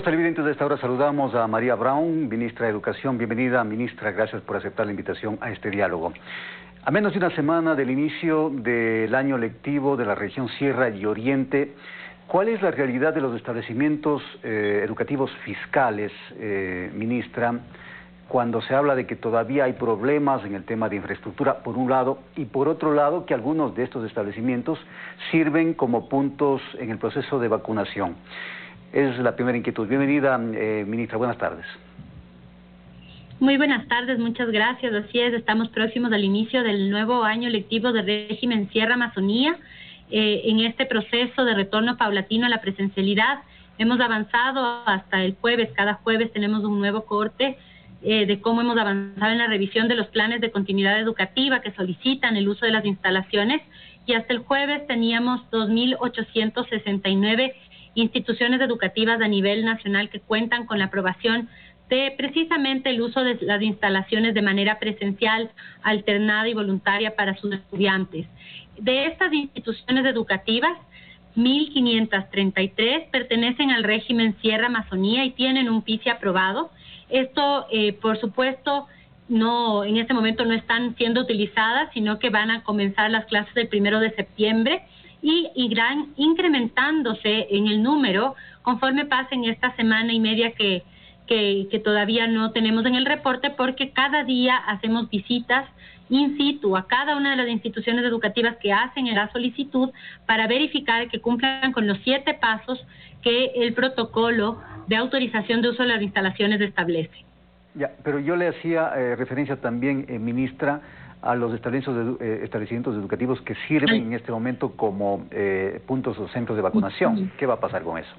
Televidentes, de esta hora saludamos a María Brown, ministra de Educación. Bienvenida, ministra, gracias por aceptar la invitación a este diálogo. A menos de una semana del inicio del año lectivo de la región Sierra y Oriente, ¿cuál es la realidad de los establecimientos educativos fiscales, ministra, cuando se habla de que todavía hay problemas en el tema de infraestructura, por un lado, y por otro lado, que algunos de estos establecimientos sirven como puntos en el proceso de vacunación? Es la primera inquietud. Bienvenida, ministra, buenas tardes. Muy buenas tardes, muchas gracias. Así es, estamos próximos al inicio del nuevo año lectivo del régimen Sierra Amazonía. En este proceso de retorno paulatino a la presencialidad hemos avanzado hasta el jueves. Cada jueves tenemos un nuevo corte de cómo hemos avanzado en la revisión de los planes de continuidad educativa que solicitan el uso de las instalaciones, y hasta el jueves teníamos 2.869 instituciones educativas a nivel nacional que cuentan con la aprobación de precisamente el uso de las instalaciones de manera presencial, alternada y voluntaria para sus estudiantes. De estas instituciones educativas, 1.533 pertenecen al régimen Sierra Amazonía y tienen un PICE aprobado. Esto, por supuesto, no, en este momento no están siendo utilizadas, sino que van a comenzar las clases el 1 de septiembre y irán incrementándose en el número conforme pasen esta semana y media que todavía no tenemos en el reporte, porque cada día hacemos visitas in situ a cada una de las instituciones educativas que hacen la solicitud para verificar que cumplan con los 7 pasos que el protocolo de autorización de uso de las instalaciones establece. Ya, pero yo le hacía referencia también, ministra, a los establecimientos educativos que sirven en este momento como puntos o centros de vacunación. ¿Qué va a pasar con eso?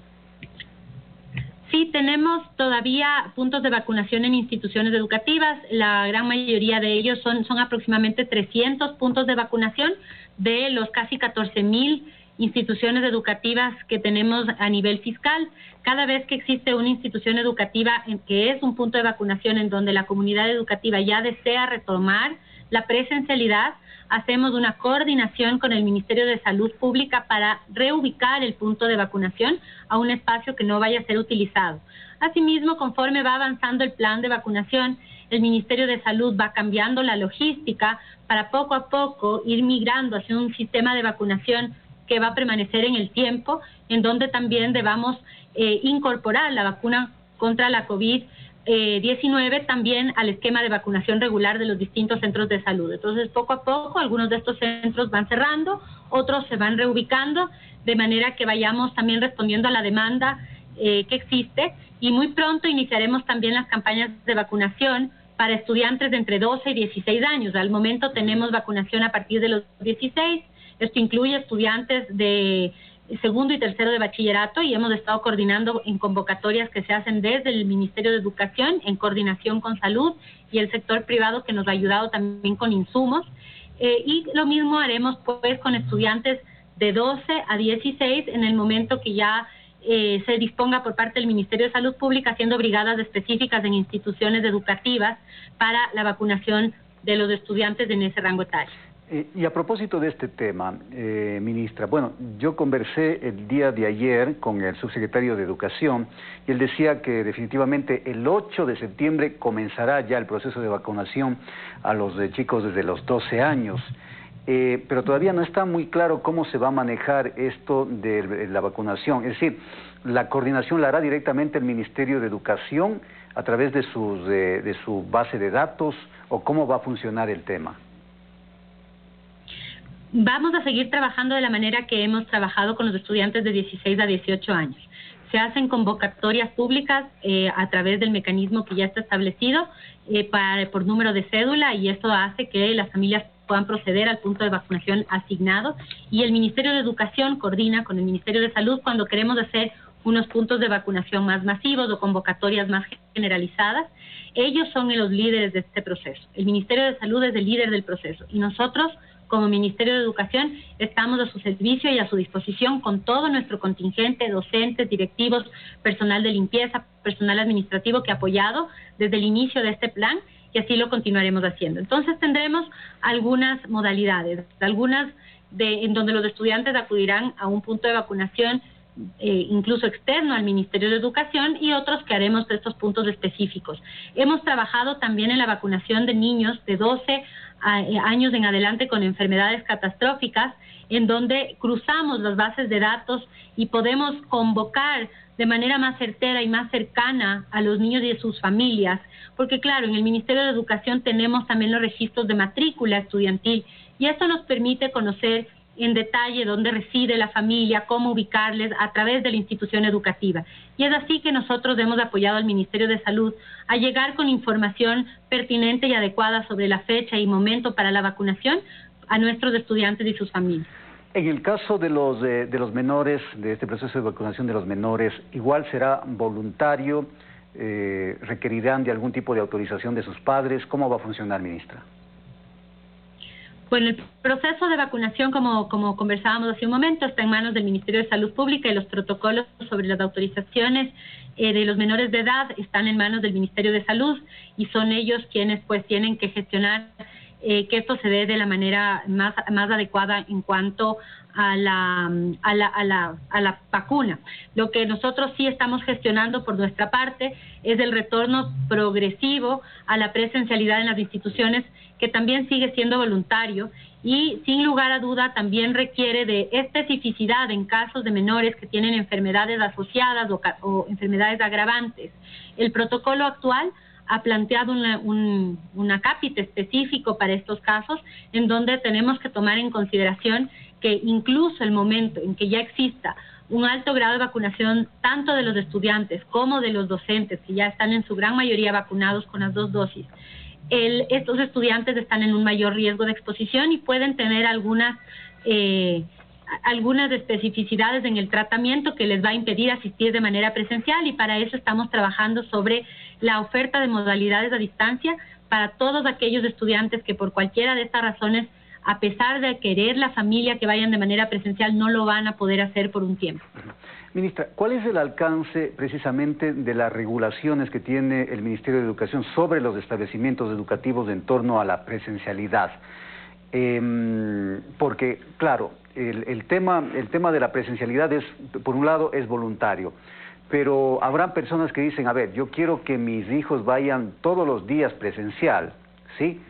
Sí, tenemos todavía puntos de vacunación en instituciones educativas. La gran mayoría de ellos son aproximadamente 300 puntos de vacunación de los casi 14.000 instituciones educativas que tenemos a nivel fiscal. Cada vez que existe una institución educativa que es un punto de vacunación en donde la comunidad educativa ya desea retomar la presencialidad, hacemos una coordinación con el Ministerio de Salud Pública para reubicar el punto de vacunación a un espacio que no vaya a ser utilizado. Asimismo, conforme va avanzando el plan de vacunación, el Ministerio de Salud va cambiando la logística para poco a poco ir migrando hacia un sistema de vacunación que va a permanecer en el tiempo, en donde también debamos incorporar la vacuna contra la COVID-19 también al esquema de vacunación regular de los distintos centros de salud. Entonces, poco a poco, algunos de estos centros van cerrando, otros se van reubicando, de manera que vayamos también respondiendo a la demanda que existe, y muy pronto iniciaremos también las campañas de vacunación para estudiantes de entre 12 y 16 años. Al momento tenemos vacunación a partir de los 16, esto incluye estudiantes de segundo y tercero de bachillerato, y hemos estado coordinando en convocatorias que se hacen desde el Ministerio de Educación en coordinación con salud y el sector privado, que nos ha ayudado también con insumos, y lo mismo haremos pues con estudiantes de 12 a 16 en el momento que ya se disponga por parte del Ministerio de Salud Pública, haciendo brigadas específicas en instituciones educativas para la vacunación de los estudiantes en ese rango etario. Y a propósito de este tema, ministra, bueno, yo conversé el día de ayer con el subsecretario de Educación y él decía que definitivamente el 8 de septiembre comenzará ya el proceso de vacunación a los chicos desde los 12 años. Pero todavía no está muy claro cómo se va a manejar esto de la vacunación. Es decir, la coordinación la hará directamente el Ministerio de Educación a través de su base de datos, o cómo va a funcionar el tema. Vamos a seguir trabajando de la manera que hemos trabajado con los estudiantes de 16 a 18 años. Se hacen convocatorias públicas a través del mecanismo que ya está establecido por número de cédula, y esto hace que las familias puedan proceder al punto de vacunación asignado, y el Ministerio de Educación coordina con el Ministerio de Salud cuando queremos hacer unos puntos de vacunación más masivos o convocatorias más generalizadas. Ellos son los líderes de este proceso. El Ministerio de Salud es el líder del proceso, y nosotros, como Ministerio de Educación, estamos a su servicio y a su disposición con todo nuestro contingente, docentes, directivos, personal de limpieza, personal administrativo que ha apoyado desde el inicio de este plan, y así lo continuaremos haciendo. Entonces tendremos algunas modalidades, en donde los estudiantes acudirán a un punto de vacunación incluso externo al Ministerio de Educación, y otros que haremos de estos puntos específicos. Hemos trabajado también en la vacunación de niños de 12 años en adelante con enfermedades catastróficas, en donde cruzamos las bases de datos y podemos convocar de manera más certera y más cercana a los niños y a sus familias, porque claro, en el Ministerio de Educación tenemos también los registros de matrícula estudiantil, y esto nos permite conocer en detalle dónde reside la familia, cómo ubicarles a través de la institución educativa. Y es así que nosotros hemos apoyado al Ministerio de Salud a llegar con información pertinente y adecuada sobre la fecha y momento para la vacunación a nuestros estudiantes y sus familias. En el caso de los menores, de este proceso de vacunación de los menores, ¿igual será voluntario? ¿Requerirán de algún tipo de autorización de sus padres? ¿Cómo va a funcionar, ministra? Bueno, el proceso de vacunación, como conversábamos hace un momento, está en manos del Ministerio de Salud Pública, y los protocolos sobre las autorizaciones de los menores de edad están en manos del Ministerio de Salud, y son ellos quienes pues tienen que gestionar que esto se dé de la manera más adecuada en cuanto a la vacuna. Lo que nosotros sí estamos gestionando por nuestra parte es el retorno progresivo a la presencialidad en las instituciones, que también sigue siendo voluntario y sin lugar a duda también requiere de especificidad en casos de menores que tienen enfermedades asociadas o enfermedades agravantes. El protocolo actual ha planteado un acápite específico para estos casos, en donde tenemos que tomar en consideración que incluso el momento en que ya exista un alto grado de vacunación tanto de los estudiantes como de los docentes, que ya están en su gran mayoría vacunados con las 2 dosis, estos estudiantes están en un mayor riesgo de exposición y pueden tener algunas especificidades en el tratamiento que les va a impedir asistir de manera presencial, y para eso estamos trabajando sobre la oferta de modalidades a distancia para todos aquellos estudiantes que por cualquiera de estas razones, a pesar de querer la familia que vayan de manera presencial, no lo van a poder hacer por un tiempo. Ministra, ¿cuál es el alcance precisamente de las regulaciones que tiene el Ministerio de Educación sobre los establecimientos educativos en torno a la presencialidad? Porque, claro, el tema de la presencialidad es, por un lado, es voluntario, pero habrá personas que dicen, a ver, yo quiero que mis hijos vayan todos los días presencial, ¿sí?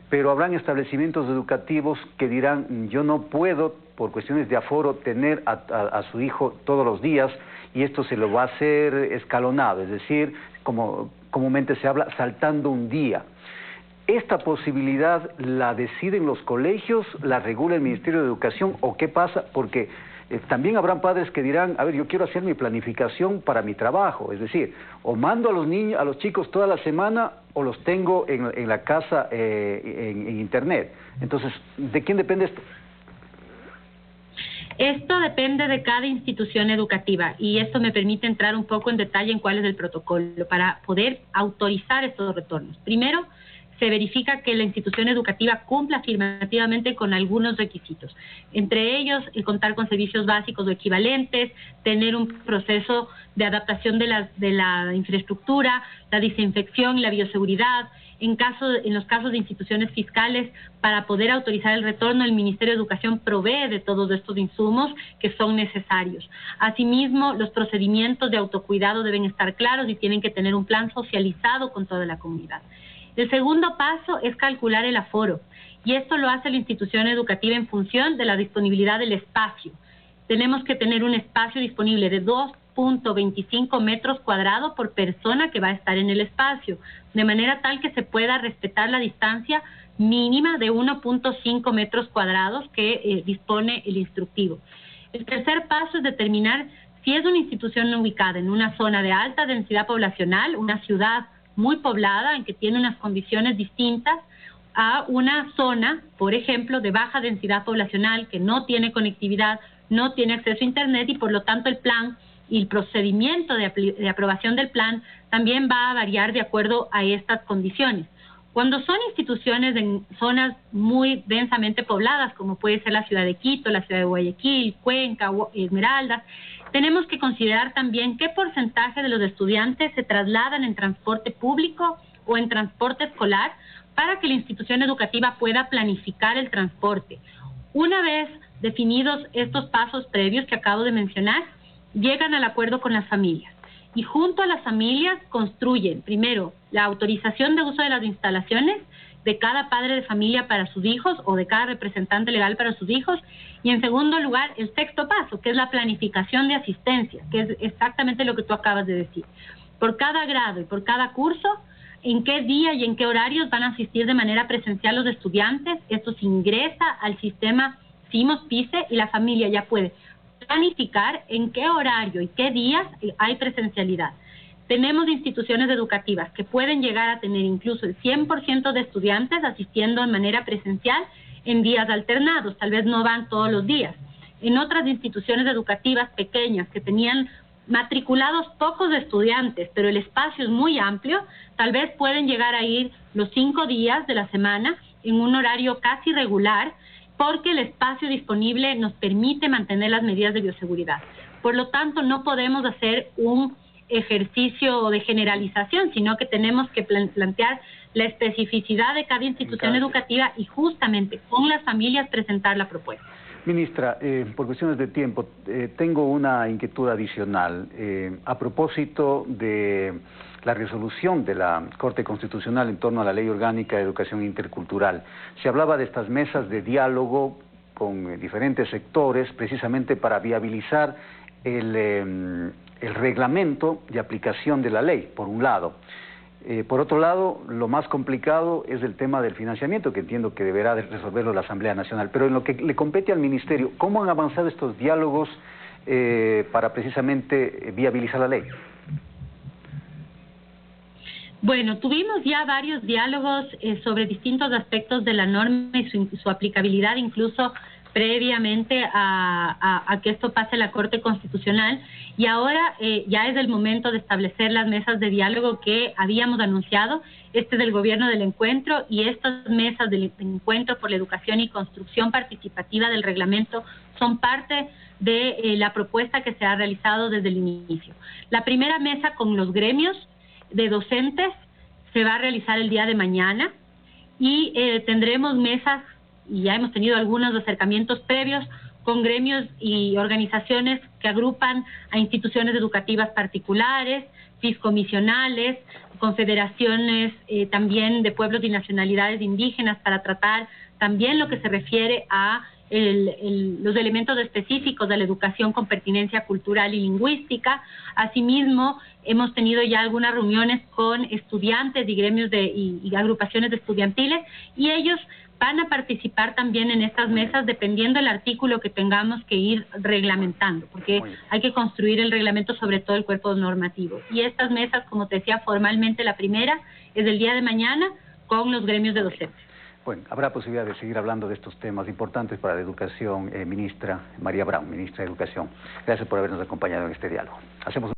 Pero habrán establecimientos educativos que dirán, yo no puedo, por cuestiones de aforo, tener a su hijo todos los días, y esto se lo va a hacer escalonado, es decir, como comúnmente se habla, saltando un día. ¿Esta posibilidad la deciden los colegios, la regula el Ministerio de Educación, o qué pasa? Porque también habrán padres que dirán, a ver, yo quiero hacer mi planificación para mi trabajo, es decir, o mando a los niños, a los chicos toda la semana, o los tengo en la casa en internet. Entonces, ¿de quién depende esto? Esto depende de cada institución educativa, y esto me permite entrar un poco en detalle en cuál es el protocolo para poder autorizar estos retornos. Primero, se verifica que la institución educativa cumpla afirmativamente con algunos requisitos, entre ellos el contar con servicios básicos o equivalentes, tener un proceso de adaptación de la infraestructura, la desinfección y la bioseguridad. En los casos de instituciones fiscales, para poder autorizar el retorno, el Ministerio de Educación provee de todos estos insumos que son necesarios. Asimismo, los procedimientos de autocuidado deben estar claros y tienen que tener un plan socializado con toda la comunidad. El segundo paso es calcular el aforo, y esto lo hace la institución educativa en función de la disponibilidad del espacio. Tenemos que tener un espacio disponible de 2.25 metros cuadrados por persona que va a estar en el espacio, de manera tal que se pueda respetar la distancia mínima de 1.5 metros cuadrados que dispone el instructivo. El tercer paso es determinar si es una institución ubicada en una zona de alta densidad poblacional, una ciudad muy poblada, en que tiene unas condiciones distintas a una zona, por ejemplo, de baja densidad poblacional, que no tiene conectividad, no tiene acceso a Internet, y por lo tanto el plan y el procedimiento de aprobación del plan también va a variar de acuerdo a estas condiciones. Cuando son instituciones en zonas muy densamente pobladas, como puede ser la ciudad de Quito, la ciudad de Guayaquil, Cuenca, Esmeraldas, tenemos que considerar también qué porcentaje de los estudiantes se trasladan en transporte público o en transporte escolar para que la institución educativa pueda planificar el transporte. Una vez definidos estos pasos previos que acabo de mencionar, llegan al acuerdo con las familias y junto a las familias construyen, primero, la autorización de uso de las instalaciones de cada padre de familia para sus hijos o de cada representante legal para sus hijos, y en segundo lugar, el sexto paso, que es la planificación de asistencia, que es exactamente lo que tú acabas de decir. Por cada grado y por cada curso, en qué día y en qué horarios van a asistir de manera presencial los estudiantes. Esto se ingresa al sistema CIMOS-PICE y la familia ya puede planificar en qué horario y qué días hay presencialidad. Tenemos instituciones educativas que pueden llegar a tener incluso el 100% de estudiantes asistiendo de manera presencial en días alternados, tal vez no van todos los días. En otras instituciones educativas pequeñas que tenían matriculados pocos estudiantes, pero el espacio es muy amplio, tal vez pueden llegar a ir los 5 días de la semana en un horario casi regular, porque el espacio disponible nos permite mantener las medidas de bioseguridad. Por lo tanto, no podemos hacer un ejercicio de generalización, sino que tenemos que plantear la especificidad de cada institución educativa y justamente con las familias presentar la propuesta. Ministra, por cuestiones de tiempo, tengo una inquietud adicional. A propósito de la resolución de la Corte Constitucional en torno a la Ley Orgánica de Educación Intercultural, se hablaba de estas mesas de diálogo con diferentes sectores, precisamente para viabilizar el reglamento de aplicación de la ley, por un lado. Por otro lado, lo más complicado es el tema del financiamiento, que entiendo que deberá de resolverlo la Asamblea Nacional. Pero en lo que le compete al Ministerio, ¿cómo han avanzado estos diálogos para precisamente viabilizar la ley? Bueno, tuvimos ya varios diálogos sobre distintos aspectos de la norma y su aplicabilidad, incluso previamente a que esto pase a la Corte Constitucional, y ahora ya es el momento de establecer las mesas de diálogo que habíamos anunciado. Este es el Gobierno del Encuentro, y estas mesas del Encuentro por la Educación y Construcción Participativa del reglamento son parte de la propuesta que se ha realizado desde el inicio. La primera mesa con los gremios de docentes se va a realizar el día de mañana, y tendremos mesas, y ya hemos tenido algunos acercamientos previos con gremios y organizaciones que agrupan a instituciones educativas particulares, fiscomisionales, confederaciones también de pueblos y nacionalidades indígenas, para tratar también lo que se refiere a los elementos específicos de la educación con pertinencia cultural y lingüística. Asimismo, hemos tenido ya algunas reuniones con estudiantes y gremios y agrupaciones estudiantiles, y ellos van a participar también en estas mesas dependiendo del artículo que tengamos que ir reglamentando, porque hay que construir el reglamento sobre todo el cuerpo normativo. Y estas mesas, como te decía, formalmente la primera es el día de mañana con los gremios de docentes. Bueno, habrá posibilidad de seguir hablando de estos temas importantes para la educación, ministra María Braun, ministra de Educación. Gracias por habernos acompañado en este diálogo. Hacemos